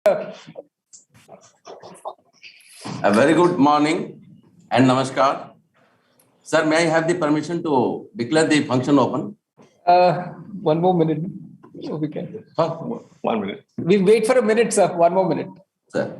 A very good morning and namaskar. Sir, may I have the permission to declare the function open? One more minute. So we can. 1 minute. We'll wait for a minute, sir. One more minute. Sir.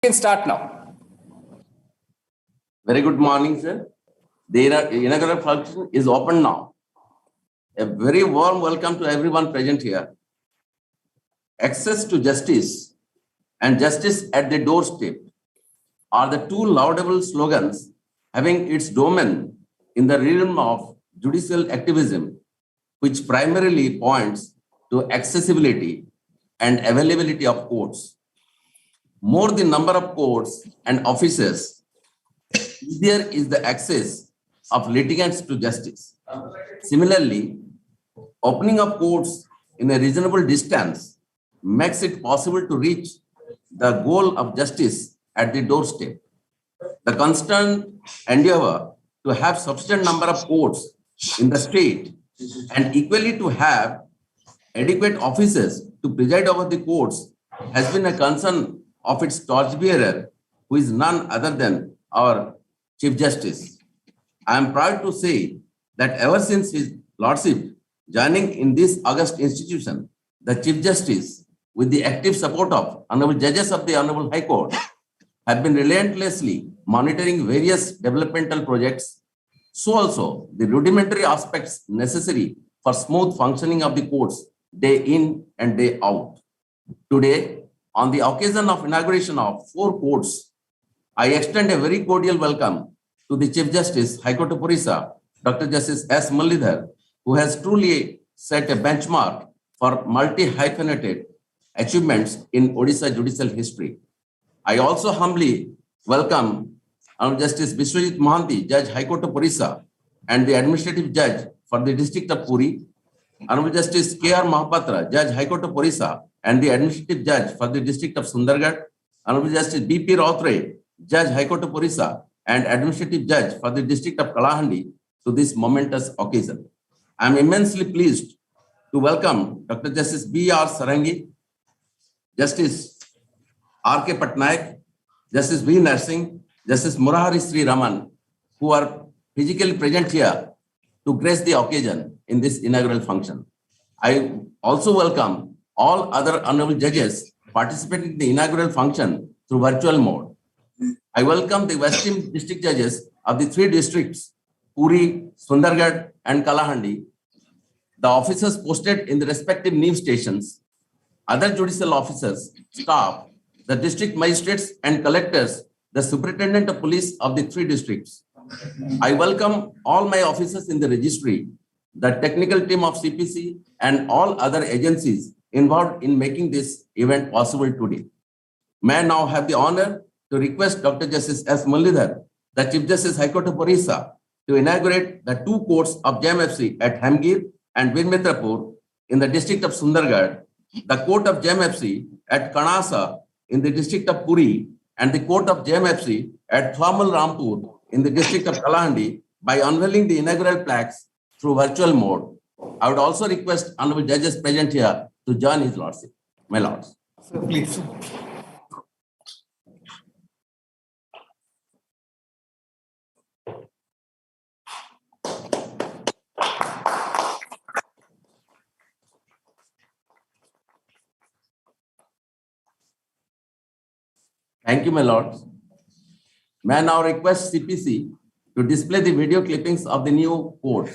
We can start now. Very good morning, sir. The inaugural function is open now. A very warm welcome to everyone present here. Access to justice and justice at the doorstep are the two laudable slogans having its domain in the realm of judicial activism, which primarily points to accessibility and availability of courts. More the number of courts and offices, easier is the access of litigants to justice. Similarly, opening of courts in a reasonable distance makes it possible to reach the goal of justice at the doorstep. The constant endeavor to have sufficient number of courts in the state and equally to have adequate officers to preside over the courts has been a concern of its torchbearer, who is none other than our Chief Justice. I am proud to say that ever since his Lordship joining in this august institution, the Chief Justice, with the active support of Honorable Judges of the Honorable High Court, have been relentlessly monitoring various developmental projects, so also the rudimentary aspects necessary for smooth functioning of the courts day in and day out. Today, on the occasion of inauguration of 4 courts, I extend a very cordial welcome to the Chief Justice, High Court of Orissa, Dr. Justice S. Muralidhar, who has truly set a benchmark for multi-hyphenated achievements in Odisha judicial history. I also humbly welcome Honorable Justice Biswajit Mohanty, Judge, High Court of Orissa, and the Administrative Judge for the District of Puri, Honorable Justice K.R. Mohapatra, Judge, High Court of Orissa, and the Administrative Judge for the District of Sundargarh, Honorable Justice B.P. Routray, Judge, High Court of Orissa, and Administrative Judge for the District of Kalahandi to this momentous occasion. I am immensely pleased to welcome Dr. Justice B.R. Sarangi, Justice R.K. Patnaik, Justice V. Narsingh, Justice Murari Sri Raman, who are physically present here to grace the occasion in this inaugural function. I also welcome all other honorable judges participating in the inaugural function through virtual mode. I welcome the Western district judges of the 3 districts, Puri, Sundargarh, and Kalahandi, the officers posted in the respective news stations, other judicial officers, staff, the district magistrates and collectors, the superintendent of police of the 3 districts. I welcome all my officers in the registry, the technical team of CPC, and all other agencies involved in making this event possible today. May I now have the honor to request Dr. Justice S. Muralidhar, the Chief Justice High Court of Orissa, to inaugurate the 2 courts of JMFC at Hemgiri and Biramitrapur in the district of Sundargarh, the court of JMFC at Kanas in the district of Puri, and the court of JMFC at Thuamul-Rampur in the district of Kalahandi, by unveiling the inaugural plaques through virtual mode. I would also request honorable judges present here to join his lordship. My lords. Sir, please. Thank you, my lords. May I now request CPC to display the video clippings of the new court.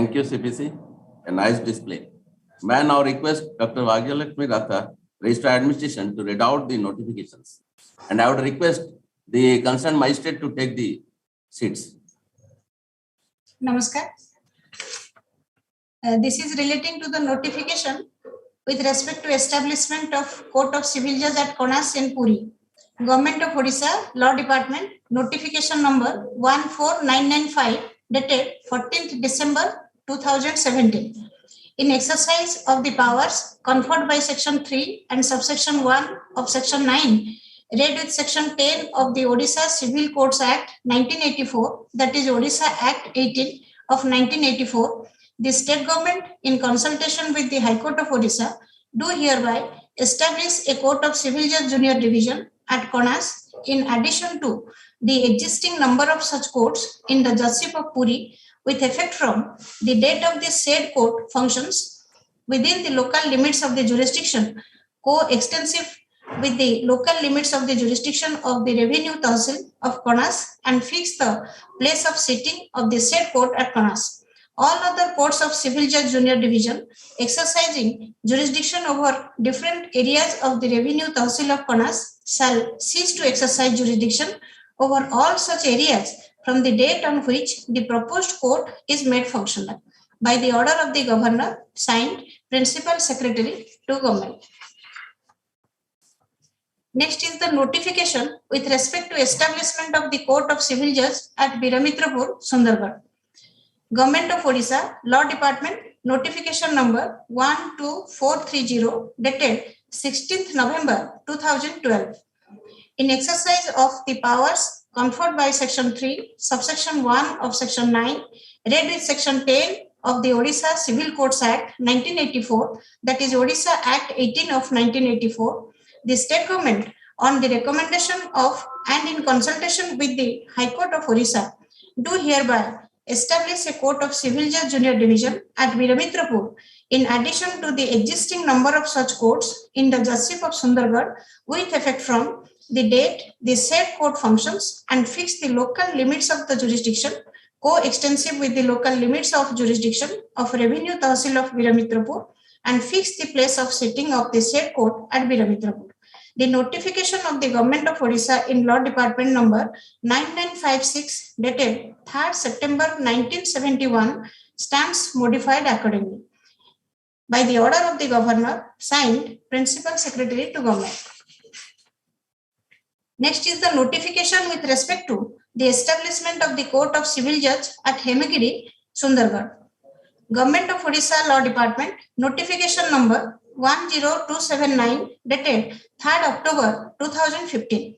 Thank you, CPC. A nice display. May I now request Dr. Vagyalakshmi Ratha, Registrar Administration, to read out the notifications. And I would request the concerned magistrate to take the seats. Namaskar. This is relating to the notification with respect to establishment of Court of Civil Judge at Kanas in Puri. Government of Orissa, Law Department, notification number 14995 dated 14th December 2017. In exercise of the powers conferred by Section 3 and subsection 1 of Section 9, read with Section 10 of the Odisha Civil Courts Act 1984, that is Odisha Act 18 of 1984, the state government, in consultation with the High Court of Odisha, do hereby establish a Court of Civil Judge Junior Division at Kanas in addition to the existing number of such courts in the Judgeship of Puri, with effect from the date of the said court functions within the local limits of the jurisdiction, co-extensive with the local limits of the jurisdiction of the Revenue Tahsil of Kanas, and fix the place of sitting of the said court at Kanas. All other courts of Civil Judge Junior Division exercising jurisdiction over different areas of the Revenue Tahsil of Kanas shall cease to exercise jurisdiction over all such areas from the date on which the proposed court is made functional. By the order of the Governor, signed, Principal Secretary to Government. Next is the notification with respect to establishment of the Court of Civil Judge at Biramitrapur, Sundargarh. Government of Orissa, Law Department, notification number 12430 dated 16th November 2012. In exercise of the powers conferred by Section 3, subsection 1 of Section 9, read with Section 10 of the Odisha Civil Courts Act 1984, that is Odisha Act 18 of 1984, the state government, on the recommendation of and in consultation with the High Court of Orissa, do hereby establish a Court of Civil Judge Junior Division at Biramitrapur in addition to the existing number of such courts in the Judgeship of Sundargarh, with effect from the date the said court functions, and fix the local limits of the jurisdiction, co-extensive with the local limits of jurisdiction of Revenue Tahsil of Biramitrapur, and fix the place of sitting of the said court at Biramitrapur. The notification of the Government of Orissa in Law Department number 9956 dated 3rd September 1971 stands modified accordingly. By the order of the Governor, signed, Principal Secretary to Government. Next is the notification with respect to the establishment of the Court of Civil Judge at Hemgiri, Sundargarh. Government of Orissa Law Department, notification number 10279 dated 3rd October 2015.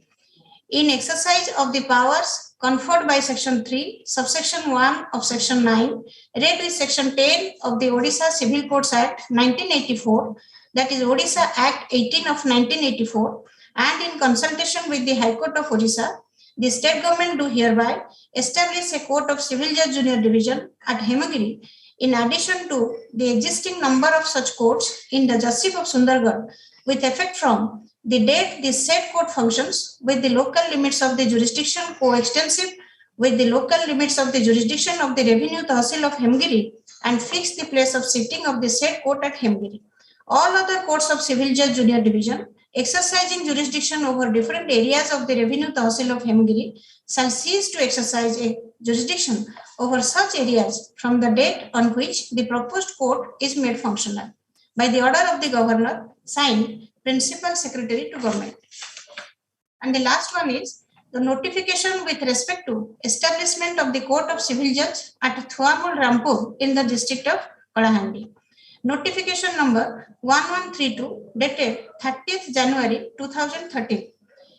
In exercise of the powers conferred by Section 3, subsection 1 of Section 9, read with Section 10 of the Odisha Civil Courts Act 1984, that is Odisha Act 18 of 1984, and in consultation with the High Court of Orissa, the state government do hereby establish a Court of Civil Judge Junior Division at Hemgiri in addition to the existing number of such courts in the Judgeship of Sundargarh, with effect from the date the said court functions with the local limits of the jurisdiction co-extensive with the local limits of the jurisdiction of the Revenue Tahsil of Hemgiri, and fix the place of sitting of the said court at Hemgiri. All other courts of Civil Judge Junior Division exercising jurisdiction over different areas of the Revenue Tahsil of Hemgiri shall cease to exercise a jurisdiction over such areas from the date on which the proposed court is made functional. By the order of the Governor, signed, Principal Secretary to Government. And the last one is the notification with respect to establishment of the Court of Civil Judge at Thuamul-Rampur in the district of Kalahandi. Notification number 1132 dated 30th January 2013.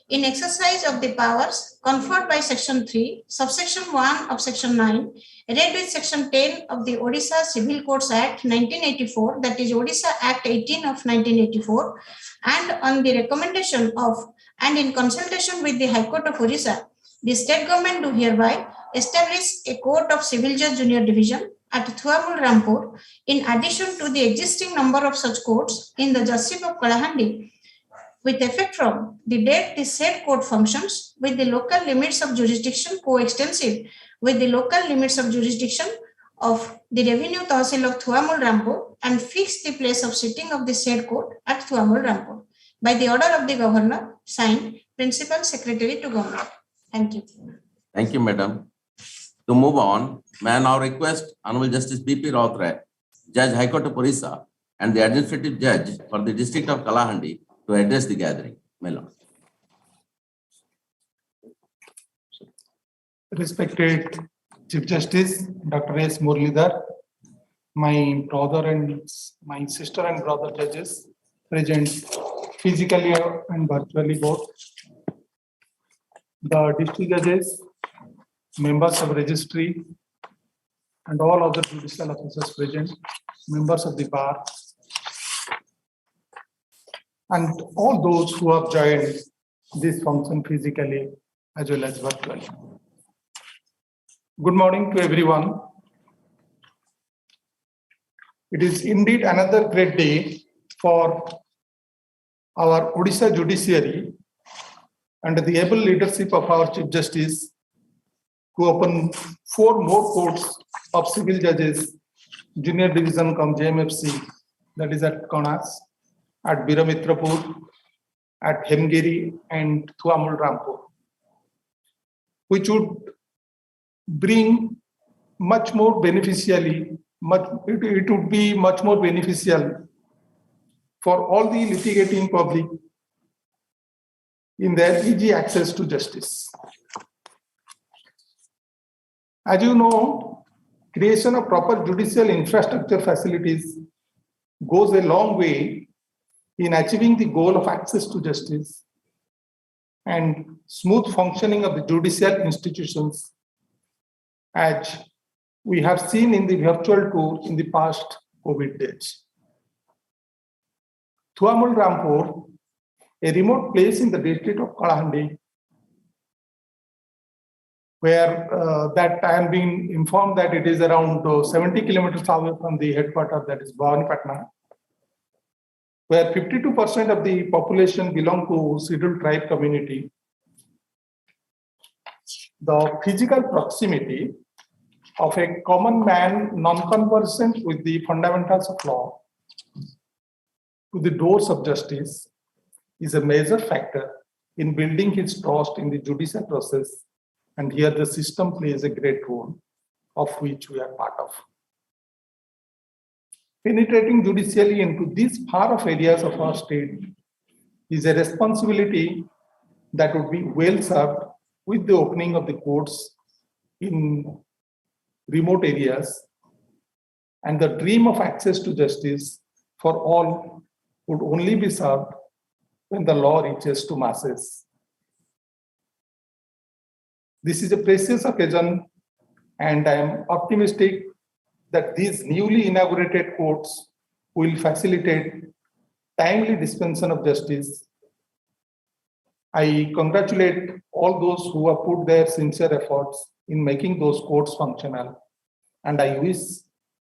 In exercise of the powers conferred by Section 3, subsection 1 of Section 9, read with Section 10 of the Odisha Civil Courts Act 1984, that is Odisha Act 18 of 1984, and on the recommendation of and in consultation with the High Court of Orissa, the state government do hereby establish a Court of Civil Judge Junior Division at Thuamul-Rampur in addition to the existing number of such courts in the Judgeship of Kalahandi, with effect from the date the said court functions with the local limits of jurisdiction co-extensive with the local limits of jurisdiction of the Revenue Tahsil of Thuamul-Rampur and fix the place of sitting of the said court at Thuamul-Rampur by the order of the Governor, signed Principal Secretary to Government. Thank you. Thank you, Madam. To move on, may I now request Honorable Justice B.P. Routray, Judge High Court of Orissa, and the Administrative Judge for the District of Kalahandi to address the gathering. My Lord. Respected Chief Justice Dr. S. Muralidhar, my brother and my sister and brother judges present physically and virtually both, the district judges, members of registry, and all other judicial officers present, members of the bar, and all those who have joined this function physically as well as virtually. Good morning to everyone. It is indeed another great day for our Odisha judiciary under the able leadership of our Chief Justice to open 4 more courts of civil judges, Junior Division cum-JMFC, that is at Kanas, at Biramitrapur, at Hemgiri and Thuamul-Rampur, which would bring much more beneficially, it would be much more beneficial for all the litigating public in their easy access to justice. As you know, creation of proper judicial infrastructure facilities goes a long way in achieving the goal of access to justice and smooth functioning of the judicial institutions, as we have seen in the virtual tour in the past COVID days. Thuamul-Rampur, a remote place in the district of Kalahandi, where that I am being informed that it is around 70 kilometers away from the headquarters, that is Bhavanipatna, where 52% of the population belong to scheduled tribe community. The physical proximity of a common man non-conversant with the fundamentals of law to the doors of justice is a major factor in building his trust in the judicial process, and here the system plays a great role, of which we are part of. Penetrating judicially into these far-off areas of our state is a responsibility that would be well served with the opening of the courts in remote areas, and the dream of access to justice for all would only be served when the law reaches to masses. This is a precious occasion, and I am optimistic that these newly inaugurated courts will facilitate timely dispensation of justice. I congratulate all those who have put their sincere efforts in making those courts functional, and I wish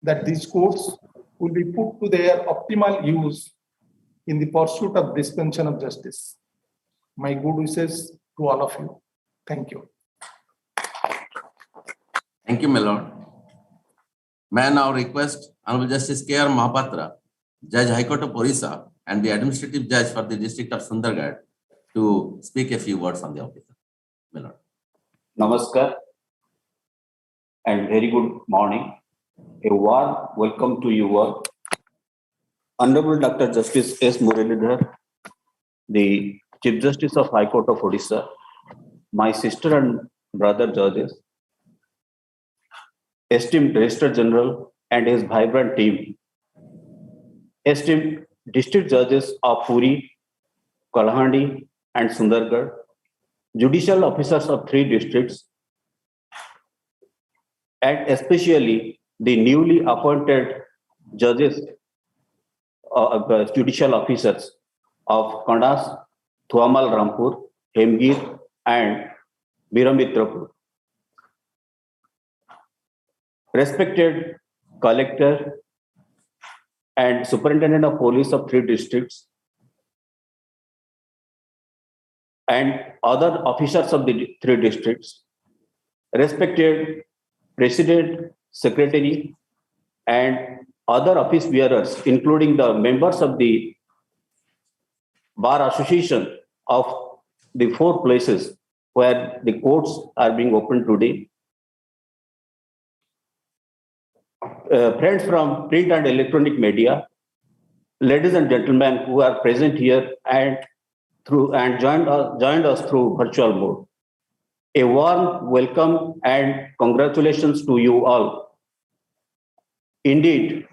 that these courts will be put to their optimal use in the pursuit of dispensation of justice. My good wishes to all of you. Thank you. Thank you, my Lord. May I now request Honorable Justice K.R. Mohapatra, Judge High Court of Orissa, and the Administrative Judge for the District of Sundargarh to speak a few words on the officer. My Lord. Namaskar and very good morning. A warm welcome to you all. Honorable Dr. Justice S. Muralidhar, the Chief Justice of High Court of Orissa, my sister and brother judges, esteemed Registrar General and his vibrant team, esteemed district judges of Puri, Kalahandi, and Sundargarh, judicial officers of 3 districts, and especially the newly appointed judges, judicial officers of Kanas, Thuamul-Rampur, Hemgiri, and Biramitrapur. Respected Collector and Superintendent of Police of 3 districts, and other officers of the 3 districts, respected President, secretary, and other office bearers, including the members of the Bar Association of the 4 places where the courts are being opened today. Friends from print and electronic media, ladies and gentlemen who are present here and joined us through virtual mode. A warm welcome and congratulations to you all. Indeed,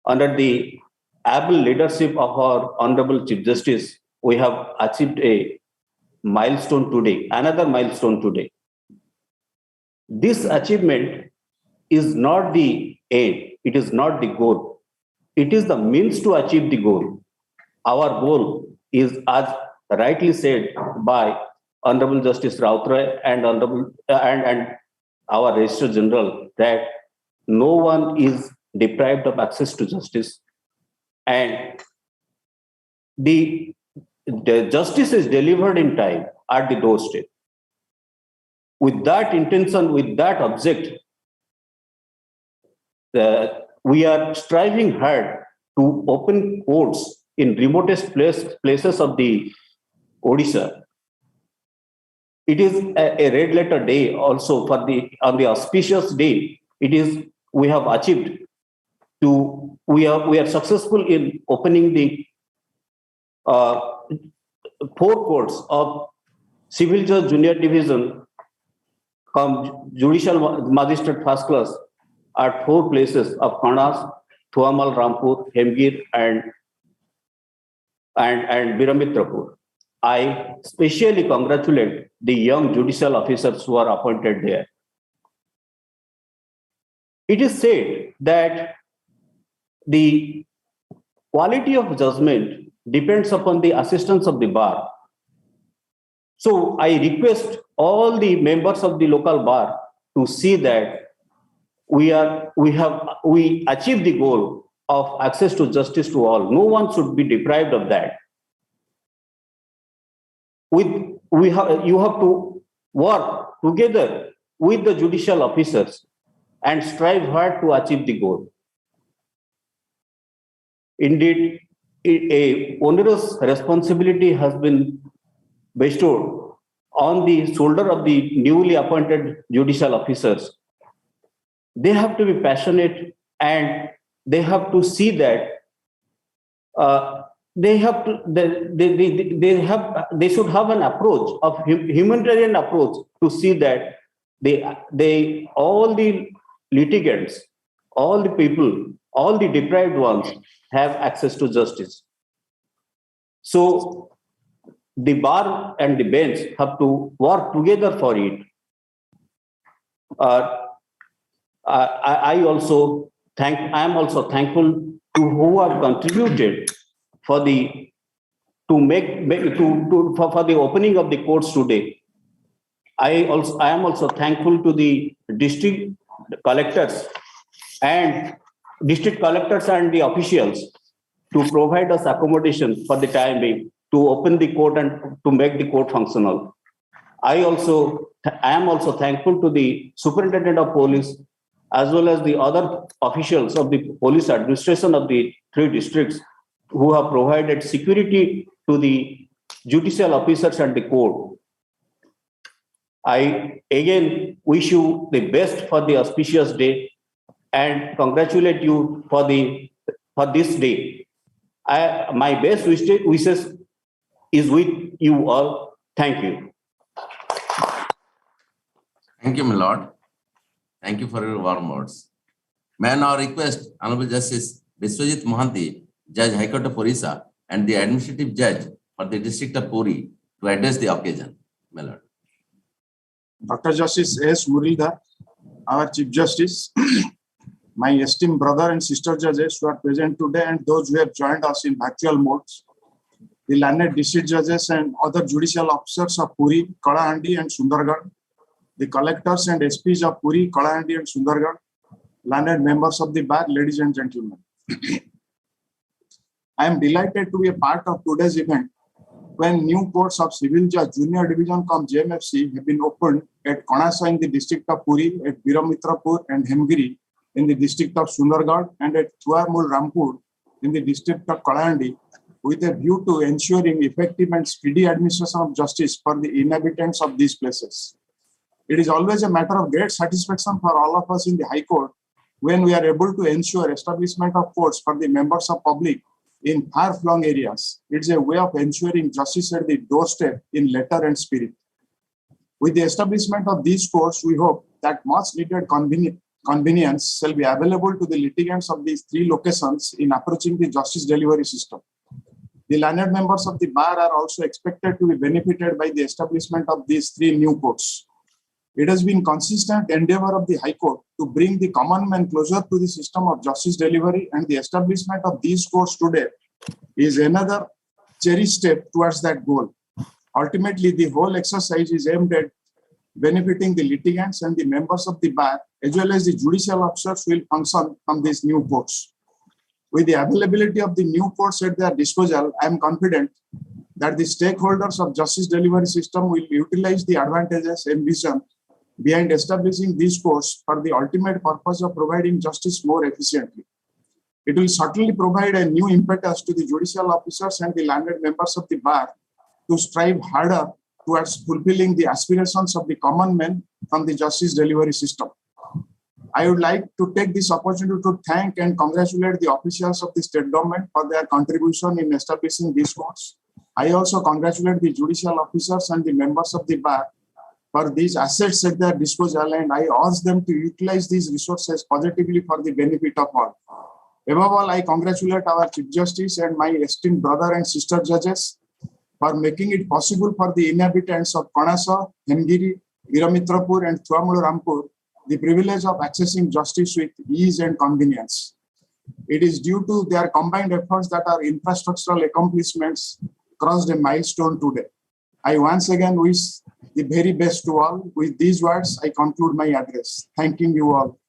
under the able leadership of our Honorable Chief Justice, we have achieved a milestone today, another milestone today. This achievement is not the end, it is not the goal. It is the means to achieve the goal. Our goal is, as rightly said by Honorable Justice Routray and our Registrar General, that no one is deprived of access to justice, and the justice is delivered in time at the doorstep. With that intention, with that object, we are striving hard to open courts in remotest places of the Orissa. It is a red letter day also on the auspicious day. We have achieved we are successful in opening the 4 courts of Civil Judge Junior Division, Judicial Magistrate First Class at 4 places of Kanas, Thuamul-Rampur, Hemgiri, and Biramitrapur. I specially congratulate the young judicial officers who are appointed there. It is said that the quality of judgment depends upon the assistance of the bar. So I request all the members of the local bar to see that we achieve the goal of access to justice to all. No one should be deprived of that. You have to work together with the judicial officers and strive hard to achieve the goal. Indeed, a onerous responsibility has been bestowed on the shoulder of the newly appointed judicial officers. They have to be passionate, and they have to see that they should have an approach of humanitarian approach to see that all the litigants, all the people, all the deprived ones have access to justice. So the bar and the bench have to work together for it. I am also thankful to who have contributed for the opening of the courts today. I am also thankful to the district collectors and the officials to provide us accommodation for the time being, to open the court and to make the court functional. I am also thankful to the Superintendent of Police as well as the other officials of the police administration of the 3 districts who have provided security to the judicial officers and the court. I again wish you the best for the auspicious day and congratulate you for this day. My best wishes is with you all. Thank you. Thank you, my lord. Thank you for your warm words. May I now request Honorable Justice Biswajit Mohanty, Judge High Court of Orissa, and the Administrative Judge for the District of Puri to address the occasion. My lord. Dr. Justice S. Muralidhar, our Chief Justice, my esteemed brother and sister judges who are present today and those who have joined us in virtual modes, the learned district judges and other judicial officers of Puri, Kalahandi and Sundargarh, the collectors and SPs of Puri, Kalahandi and Sundargarh, learned members of the bar, ladies and gentlemen. I am delighted to be a part of today's event when new courts of Civil Judge Junior Division cum-JMFC have been opened at Kanas in the district of Puri, at Biramitrapur and Hemgiri in the district of Sundargarh, and at Thuamul-Rampur in the district of Kalahandi, with a view to ensuring effective and speedy administration of justice for the inhabitants of these places. It is always a matter of great satisfaction for all of us in the High Court when we are able to ensure establishment of courts for the members of public in far-flung areas. It's a way of ensuring justice at the doorstep in letter and spirit. With the establishment of these courts, we hope that much needed convenience shall be available to the litigants of these three locations in approaching the justice delivery system. The learned members of the bar are also expected to be benefited by the establishment of these three new courts. It has been consistent endeavor of the High Court to bring the common man closer to the system of justice delivery, and the establishment of these courts today is another cherished step towards that goal. Ultimately, the whole exercise is aimed at benefiting the litigants and the members of the bar, as well as the judicial officers who will function from these new courts. With the availability of the new courts at their disposal, I am confident that the stakeholders of justice delivery system will utilize the advantages envisioned behind establishing these courts for the ultimate purpose of providing justice more efficiently. It will certainly provide a new impetus to the judicial officers and the learned members of the bar to strive harder towards fulfilling the aspirations of the common man from the justice delivery system. I would like to take this opportunity to thank and congratulate the officials of the state government for their contribution in establishing these courts. I also congratulate the judicial officers and the members of the bar for these assets at their disposal, and I urge them to utilize these resources positively for the benefit of all. Above all, I congratulate our Chief Justice and my esteemed brother and sister judges for making it possible for the inhabitants of Kanas, Hemgiri, Biramitrapur and Thuamul-Rampur the privilege of accessing justice with ease and convenience. It is due to their combined efforts that our infrastructural accomplishments crossed a milestone today. I once again wish the very best to all. With these words, I conclude my address. Thanking you all.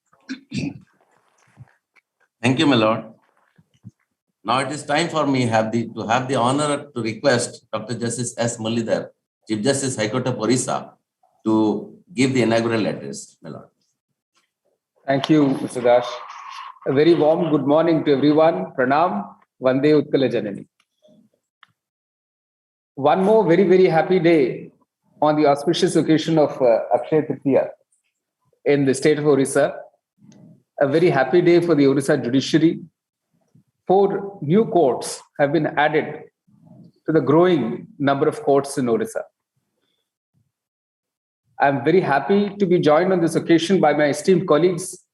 Thank you, my lord. Now it is time for me to have the honor to request Dr. Justice S. Muralidhar, Chief Justice High Court of Orissa, to give the inaugural address, my lord. Thank you, Mr. Dash. A very warm good morning to everyone. Pranam, Vande Utkala Janani. One more very, very happy day on the auspicious occasion of Akshaya Tritiya in the state of Orissa. A very happy day for the Orissa judiciary. 4 new courts have been added to the growing number of courts in Orissa. I'm very happy to be joined on this occasion by my esteemed colleagues,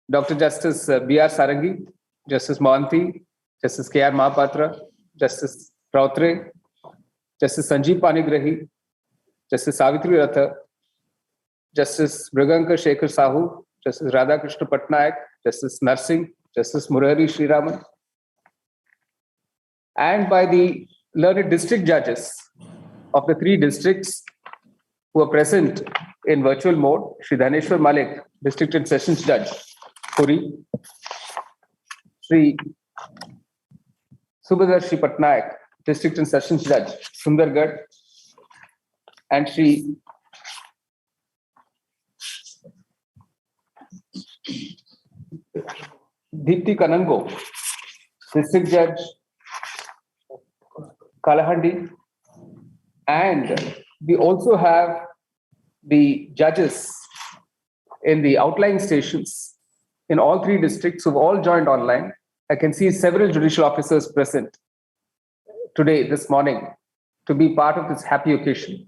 Dr. Justice B.R. Sarangi, Justice Mohanty, Justice K.R. Mohapatra, Justice Routray, Justice Sanjeev Panigrahi, Justice Savitri Ratha, Justice Mrigankar Shekhar Sahu, Justice Radhakrishna Patnaik, Justice Narsingh, Justice Murari Sriraman, and by the learned district judges of the 3 districts who are present in virtual mode: Shri Dhaneshwar Malik, District and Sessions Judge, Puri; Shri Subhadarshi Patnaik, District and Sessions Judge, Sundargarh; and Shri Deepti Kanango, District Judge, Kalahandi. And we also have the judges in the outlying stations in all 3 districts who've all joined online. I can see several judicial officers present today, this morning, to be part of this happy occasion.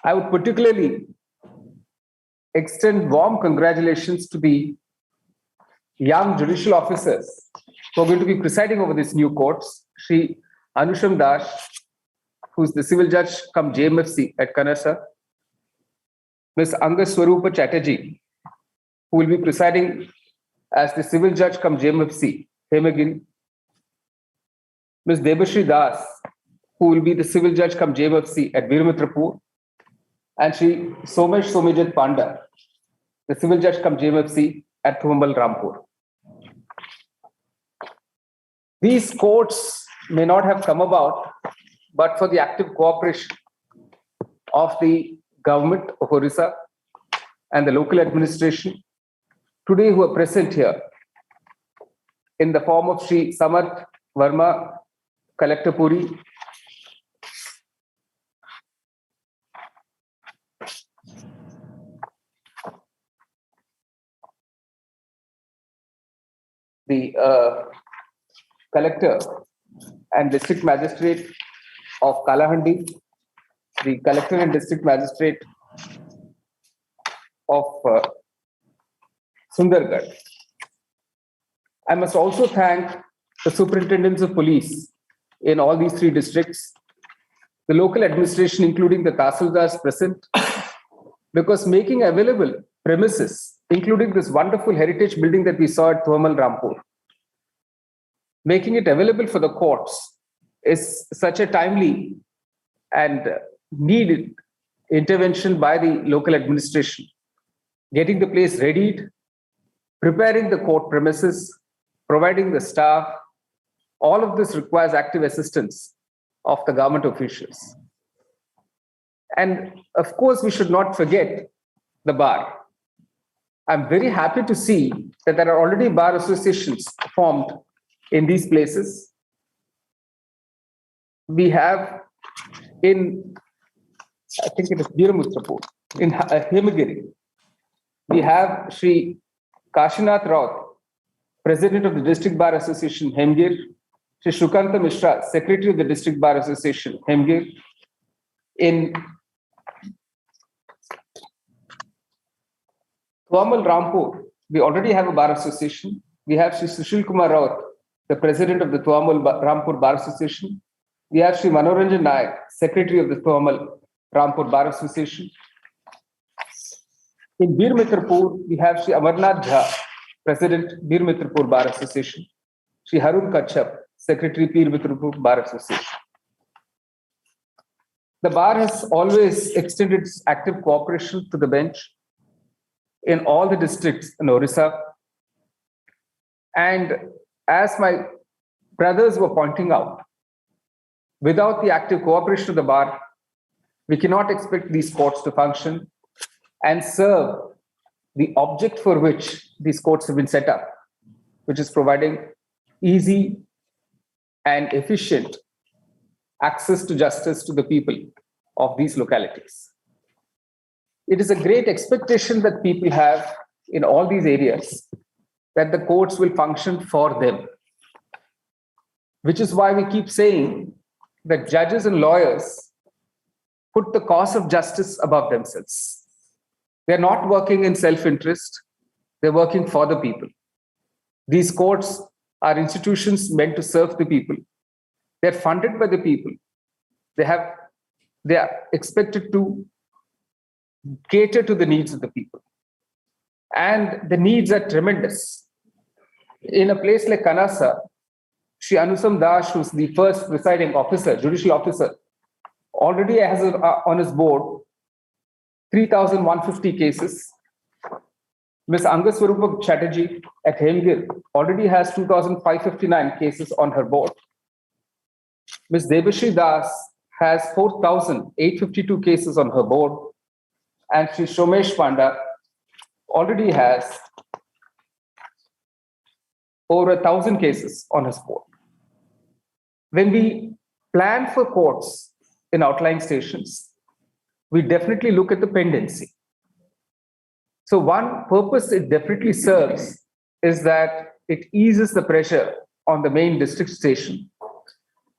I would particularly extend warm congratulations to the young judicial officers who are going to be presiding over these new courts: Shri Anusham Dash, who's the civil judge cum JMFC at Kanas; Ms. Anga Swarupa Chatterjee, who will be presiding as the civil judge cum JMFC, Hemgiri; Ms. Debashri Das, who will be the civil judge cum JMFC at Biramitrapur; and Shri Somesh Somejit Panda, the civil judge cum JMFC at Thuamul-Rampur. These courts may not have come about but for the active cooperation of the government of Orissa and the local administration today who are present here in the form of Sri Samarth Verma, Collector Puri, the Collector and District Magistrate of Kalahandi, the Collector and District Magistrate of Sundargarh. I must also thank the Superintendents of Police in all these three districts, the local administration, including the Tahsildars present, because making available premises, including this wonderful heritage building that we saw at Thuamul-Rampur, making it available for the courts is such a timely and needed intervention by the local administration. Getting the place readied, preparing the court premises, providing the staff, all of this requires active assistance of the government officials. And of course, we should not forget the bar. I'm very happy to see that there are already bar associations formed in these places. We have in, I think it is Biramitrapur, in Hemgiri, we have Sri Kashinath Raut, President of the District Bar Association, Hemgiri, Sri Shukanta Mishra, Secretary of the District Bar Association, Hemgiri. In Thuamul-Rampur, we already have a bar association. We have Sri Sushil Kumar Raut, the President of the Thuamul-Rampur Bar Association. We have Sri Manoranjan Nayak, Secretary of the Thuamul-Rampur Bar Association. In Biramitrapur, we have Sri Amarnath Jha, President, Biramitrapur Bar Association. Sri Harun Kachhap, Secretary, Biramitrapur Bar Association. The bar has always extended its active cooperation to the bench in all the districts in Orissa. And as my brothers were pointing out, without the active cooperation of the bar, we cannot expect these courts to function and serve the object for which these courts have been set up, which is providing easy and efficient access to justice to the people of these localities. It is a great expectation that people have in all these areas that the courts will function for them, which is why we keep saying that judges and lawyers put the cause of justice above themselves. They're not working in self-interest, they're working for the people. These courts are institutions meant to serve the people. They're funded by the people. They are expected to cater to the needs of the people. And the needs are tremendous. In a place like Kanas, Sri Anusam Das, who's the first presiding officer, judicial officer, already has on his board 3,150 cases. Ms. Angaswarupa Chatterjee at Hemgiri already has 2,559 cases on her board. Ms. Debashri Das has 4,852 cases on her board. And Sri Shomesh Panda already has over 1,000 cases on his board. When we plan for courts in outlying stations, we definitely look at the pendency. So one purpose it definitely serves is that it eases the pressure on the main district station,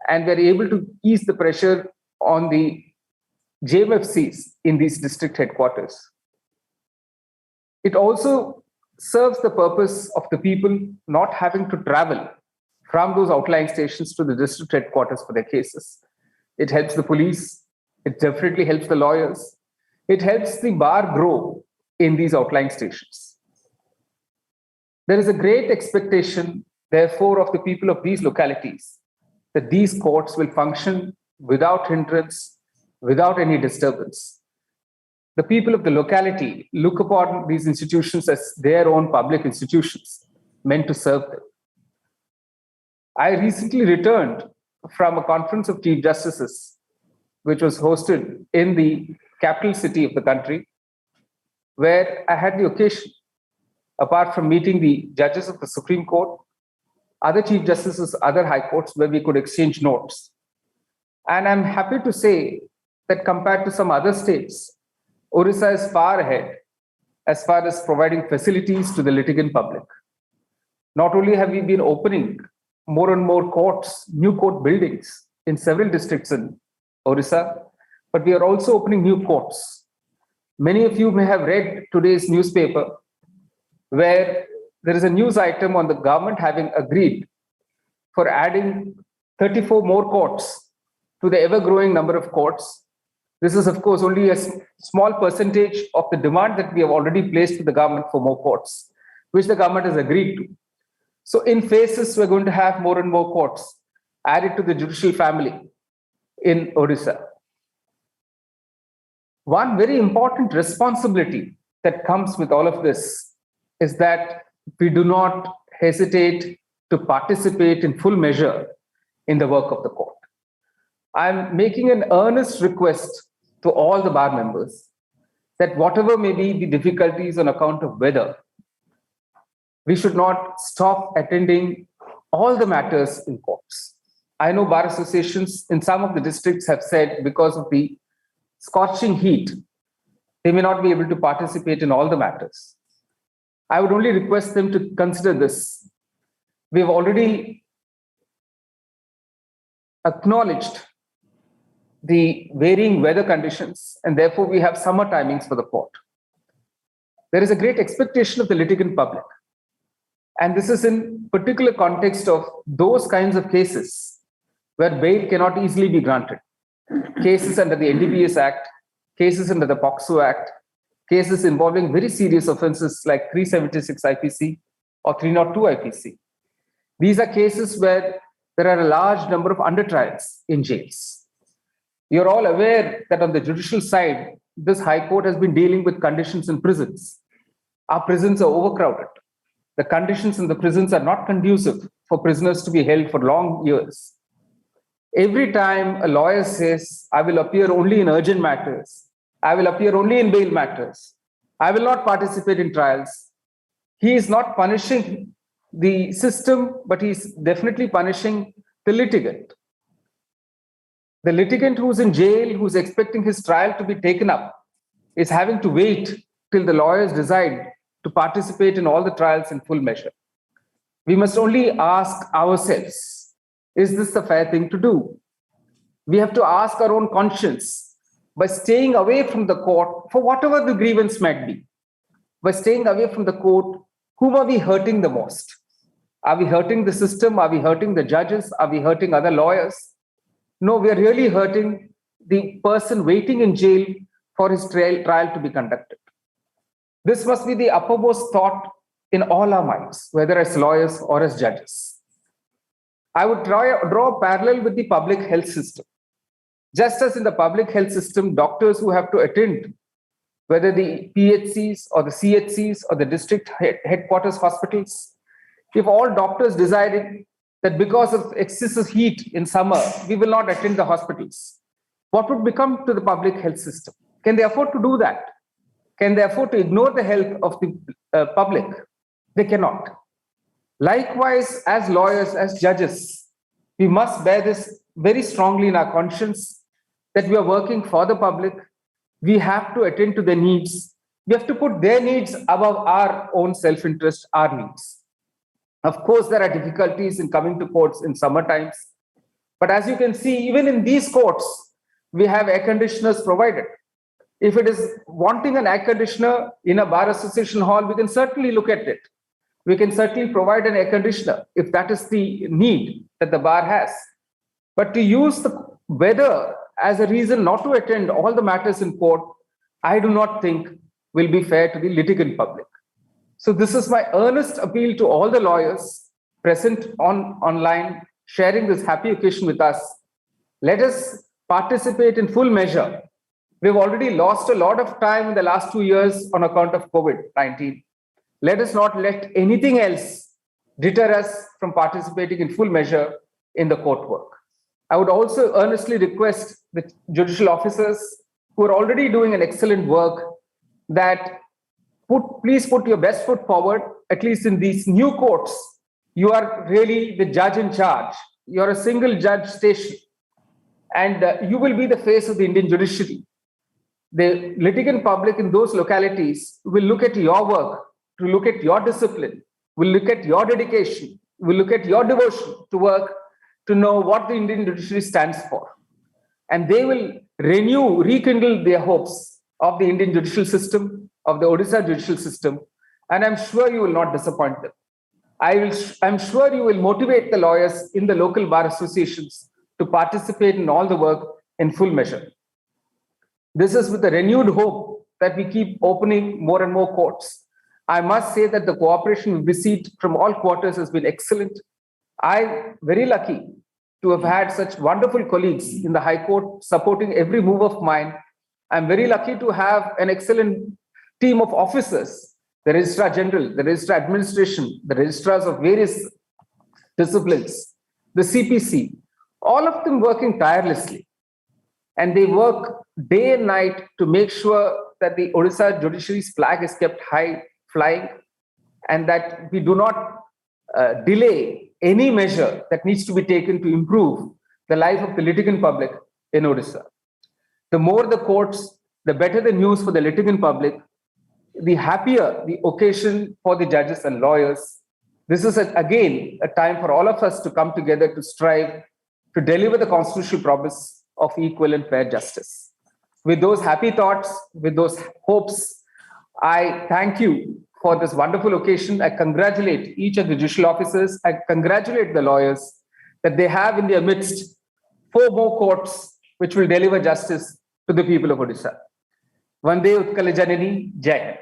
and we're able to ease the pressure on the JMFCs in these district headquarters. It also serves the purpose of the people not having to travel from those outlying stations to the district headquarters for their cases. It helps the police. It definitely helps the lawyers. It helps the bar grow in these outlying stations. There is a great expectation, therefore, of the people of these localities that these courts will function without hindrance, without any disturbance. The people of the locality look upon these institutions as their own public institutions meant to serve them. I recently returned from a conference of Chief Justices, which was hosted in the capital city of the country, where I had the occasion, apart from meeting the judges of the Supreme Court, other chief justices, other high courts, where we could exchange notes. And I'm happy to say that compared to some other states, Orissa is far ahead as far as providing facilities to the litigant public. Not only have we been opening more and more courts, new court buildings in several districts in Orissa, but we are also opening new courts. Many of you may have read today's newspaper, where there is a news item on the government having agreed for adding 34 more courts to the ever-growing number of courts. This is, of course, only a small percentage of the demand that we have already placed to the government for more courts, which the government has agreed to. So in phases, we're going to have more and more courts added to the judicial family in Orissa. One very important responsibility that comes with all of this is that we do not hesitate to participate in full measure in the work of the court. I'm making an earnest request to all the bar members that whatever may be the difficulties on account of weather, we should not stop attending all the matters in courts. I know bar associations in some of the districts have said because of the scorching heat, they may not be able to participate in all the matters. I would only request them to consider this. We have already acknowledged the varying weather conditions, and therefore we have summer timings for the court. There is a great expectation of the litigant public. And this is in particular context of those kinds of cases where bail cannot easily be granted. Cases under the NDPS Act, cases under the POCSO Act, cases involving very serious offenses like 376 IPC or 302 IPC. These are cases where there are a large number of under-trials in jails. You're all aware that on the judicial side, this High Court has been dealing with conditions in prisons. Our prisons are overcrowded. The conditions in the prisons are not conducive for prisoners to be held for long years. Every time a lawyer says, I will appear only in urgent matters, I will appear only in bail matters, I will not participate in trials, he is not punishing the system, but he's definitely punishing the litigant. The litigant who's in jail, who's expecting his trial to be taken up, is having to wait till the lawyers decide to participate in all the trials in full measure. We must only ask ourselves, is this the fair thing to do? We have to ask our own conscience by staying away from the court for whatever the grievance might be. By staying away from the court, whom are we hurting the most? Are we hurting the system? Are we hurting the judges? Are we hurting other lawyers? No, we are really hurting the person waiting in jail for his trial to be conducted. This must be the uppermost thought in all our minds, whether as lawyers or as judges. I would draw a parallel with the public health system. Just as in the public health system, doctors who have to attend, whether the PHCs or the CHCs or the district headquarters hospitals, if all doctors decided that because of excessive heat in summer, we will not attend the hospitals, what would become to the public health system? Can they afford to do that? Can they afford to ignore the health of the public? They cannot. Likewise, as lawyers, as judges, we must bear this very strongly in our conscience that we are working for the public. We have to attend to their needs. We have to put their needs above our own self-interest, our needs. Of course, there are difficulties in coming to courts in summer times. But as you can see, even in these courts, we have air conditioners provided. If it is wanting an air conditioner in a bar association hall, we can certainly look at it. We can certainly provide an air conditioner if that is the need that the bar has. But to use the weather as a reason not to attend all the matters in court, I do not think will be fair to the litigant public. So this is my earnest appeal to all the lawyers present online, sharing this happy occasion with us. Let us participate in full measure. We've already lost a lot of time in the last 2 years on account of COVID-19. Let us not let anything else deter us from participating in full measure in the court work. I would also earnestly request the judicial officers, who are already doing an excellent work, that please put your best foot forward, at least in these new courts. You are really the judge in charge. You're a single judge station, and you will be the face of the Indian judiciary. The litigant public in those localities will look at your work, to look at your discipline, will look at your dedication, will look at your devotion to work, to know what the Indian judiciary stands for. And they will rekindle their hopes of the Indian judicial system, of the Orissa judicial system, and I'm sure you will not disappoint them. I'm sure you will motivate the lawyers in the local bar associations to participate in all the work in full measure. This is with a renewed hope that we keep opening more and more courts. I must say that the cooperation we've received from all quarters has been excellent. I'm very lucky to have had such wonderful colleagues in the High Court supporting every move of mine. I'm very lucky to have an excellent team of officers, the Registrar General, the Registrar Administration, the registrars of various disciplines, the CPC, all of them working tirelessly. And they work day and night to make sure that the Orissa judiciary's flag is kept high flying, and that we do not delay any measure that needs to be taken to improve the life of the litigant public in Orissa. The more the courts, the better the news for the litigant public, the happier the occasion for the judges and lawyers. This is, again, a time for all of us to come together to strive to deliver the constitutional promise of equal and fair justice. With those happy thoughts, with those hopes, I thank you for this wonderful occasion. I congratulate each of the judicial officers. I congratulate the lawyers that they have in their midst 4 more courts which will deliver justice to the people of Odisha. Vande Utkala Janani, Jai.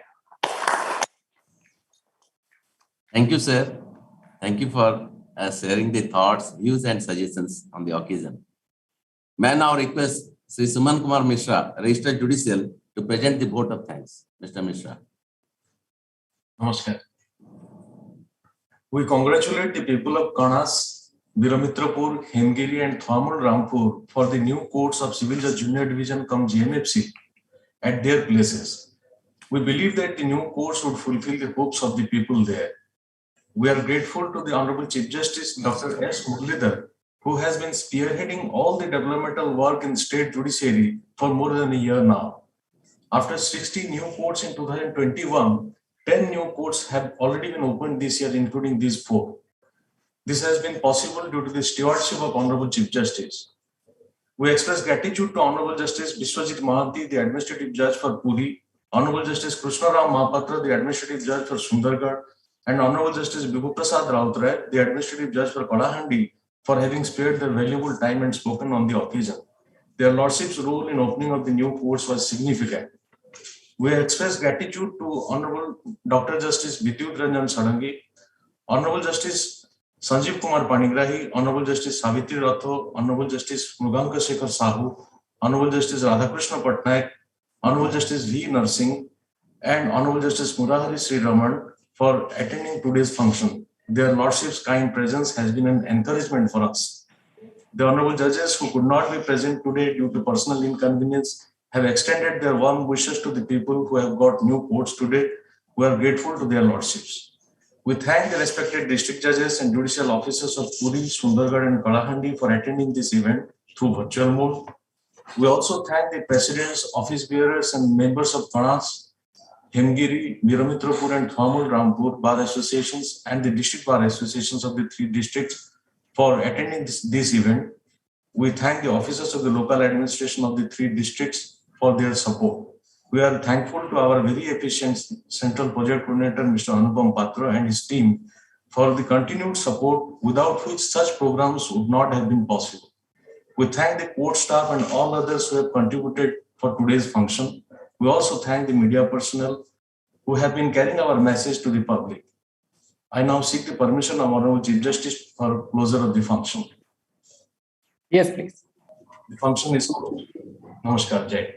Thank you, sir. Thank you for sharing the thoughts, views, and suggestions on the occasion. May I now request Sri Suman Kumar Mishra, Registered Judicial, to present the vote of thanks. Mr. Mishra. Namaskar. We congratulate the people of Kanas, Biramitrapur, Hemgiri, and Thuamul-Rampur for the new courts of Civil Judge Junior Division cum-JMFC at their places. We believe that the new courts would fulfill the hopes of the people there. We are grateful to the Honorable Chief Justice Dr. S. Muralidhar, who has been spearheading all the developmental work in state judiciary for more than a year now. After 60 new courts in 2021, 10 new courts have already been opened this year, including these 4. This has been possible due to the stewardship of Honorable Chief Justice. We express gratitude to Honorable Justice Biswajit Mohanty, the Administrative Judge for Puri, Honorable Justice Mohapatra, the Administrative Judge for Sundargarh, and Honorable Justice Routray, the Administrative Judge for Kalahandi, for having spared their valuable time and spoken on the occasion. Their Lordship's role in opening of the new courts was significant. We express gratitude to Honorable Dr. Justice Vidyut Ranjan Sarangi, Honorable Justice Sanjeev Kumar Panigrahi, Honorable Justice Savitri Ratho, Honorable Justice Mruganka Shekhar Sahu, Honorable Justice Radhakrishna Patnaik, Honorable Justice V. Narsingh, and Honorable Justice Murari Sri Raman for attending today's function. Their Lordship's kind presence has been an encouragement for us. The Honorable Judges who could not be present today due to personal inconvenience have extended their warm wishes to the people who have got new courts today. We are grateful to their Lordships. We thank the respected district judges and judicial officers of Puri, Sundargarh, and Kalahandi for attending this event through virtual mode. We also thank the presidents, office bearers, and members of Kanas, Hemgiri, Biramitrapur, and Thuamul-Rampur bar associations and the district bar associations of the 3 districts for attending this event. We thank the officers of the local administration of the 3 districts for their support. We are thankful to our very efficient Central Project Coordinator, Mr. Anupam Patra, and his team for the continued support, without which such programs would not have been possible. We thank the court staff and all others who have contributed for today's function. We also thank the media personnel who have been carrying our message to the public. I now seek the permission of Honorable Chief Justice for closure of the function. Yes, please. The function is closed. Namaskar, Jai.